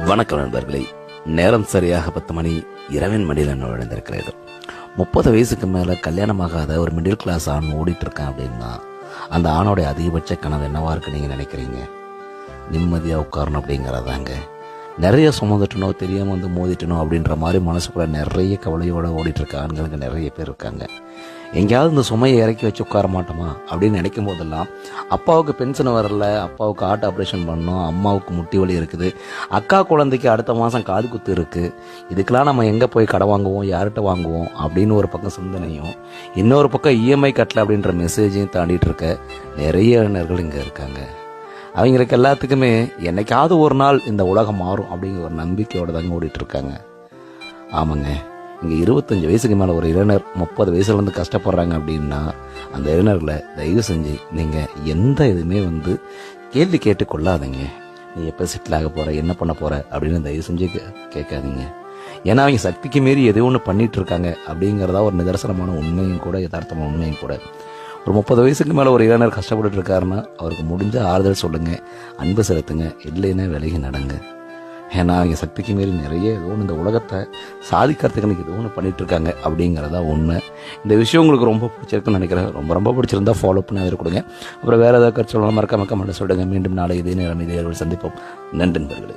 வணக்கம் நண்பர்களே. நேரம் சரியாக 10 மணி இரவின் மடியில் நுழைந்திருக்கிறது. 30 வயசுக்கு மேலே கல்யாணமாகாத ஒரு மிடில் கிளாஸ் ஆண் ஓடிட்டு இருக்கேன் அப்படின்னா அந்த ஆணோடைய அதிகபட்ச கனவு என்னவா இருக்கு நீங்கள் நினைக்கிறீங்க? நிம்மதியாக உட்காரணும் அப்படிங்கிறதாங்க. நிறைய சுமந்துட்டணும், தெரியாமல் மோதிட்டணும் அப்படின்ற மாதிரி மனசுக்குள்ள நிறைய கவலையோடு ஓடிட்டு இருக்க ஆண்களுக்கு நிறைய பேர் இருக்காங்க. எங்கேயாவது இந்த சுமையை இறக்கி வச்சு உட்கார மாட்டோமா அப்படின்னு நினைக்கும் போதெல்லாம் அப்பாவுக்கு பென்ஷன் வரல, அப்பாவுக்கு ஹார்ட் ஆப்ரேஷன் பண்ணணும், அம்மாவுக்கு முட்டி வலி இருக்குது, அக்கா குழந்தைக்கு அடுத்த மாதம் காது குத்து இருக்குது, இதுக்கெல்லாம் நம்ம எங்கே போய் கடை வாங்குவோம், யார்கிட்ட வாங்குவோம் அப்படின்னு ஒரு பக்கம் சிந்தனையும், இன்னொரு பக்கம் இஎம்ஐ கட்டல அப்படின்ற மெசேஜையும் தாண்டிட்டு இருக்க நிறைய இளைஞர்கள் இங்கே இருக்காங்க. அவங்களுக்கு எல்லாத்துக்குமே என்னைக்காவது ஒரு நாள் இந்த உலகம் மாறும் அப்படிங்கிற ஒரு நம்பிக்கையோடு தாங்க ஓடிட்டு இருக்காங்க. ஆமாங்க, இங்கே 25 வயசுக்கு மேலே ஒரு இளைஞர் 30 வயசுலேருந்து கஷ்டப்படுறாங்க அப்படின்னா அந்த இளைஞர்களை தயவு செஞ்சு நீங்கள் எந்த இதுவுமே கேள்வி கேட்டு கொள்ளாதீங்க. நீ எப்போ செட்டில் ஆக போகிற, என்ன பண்ண போகிற அப்படின்னு தயவு செஞ்சு கேட்காதீங்க. ஏன்னா அவங்க சக்திக்கு மீறி எதோ ஒன்று பண்ணிட்டு இருக்காங்க அப்படிங்கிறதா ஒரு நிதர்சனமான உண்மையும் கூட, யதார்த்தமான உண்மையும் கூட. ஒரு 30 வயசுக்கு மேலே ஒரு இளைஞர் கஷ்டப்பட்டு இருக்காருன்னா அவருக்கு முடிஞ்ச ஆறுதல் சொல்லுங்கள், அன்பு செலுத்துங்க, இல்லைன்னா விலகி நடங்க. ஏன்னா அவங்க சக்திக்கு மீறி நிறைய ஏதோ ஒன்று இந்த உலகத்தை சாதிக்கிறதுக்கு ஏதோ ஒன்று பண்ணிட்டு இருக்காங்க அப்படிங்கிறதா உண்மை. இந்த விஷயம் உங்களுக்கு ரொம்ப பிடிச்சிருக்குன்னு நினைக்கிறேன். ரொம்ப பிடிச்சிருந்தா ஃபாலோ பண்ணி அதை கொடுங்க. அப்புறம் வேறு ஏதாவது கருத்து சொல்லலாம், மறக்காம கமெண்ட் சொல்லுங்கள். மீண்டும் நாளை இதே நேரம் இதே சந்திப்போம். நன்றி நண்பர்களே.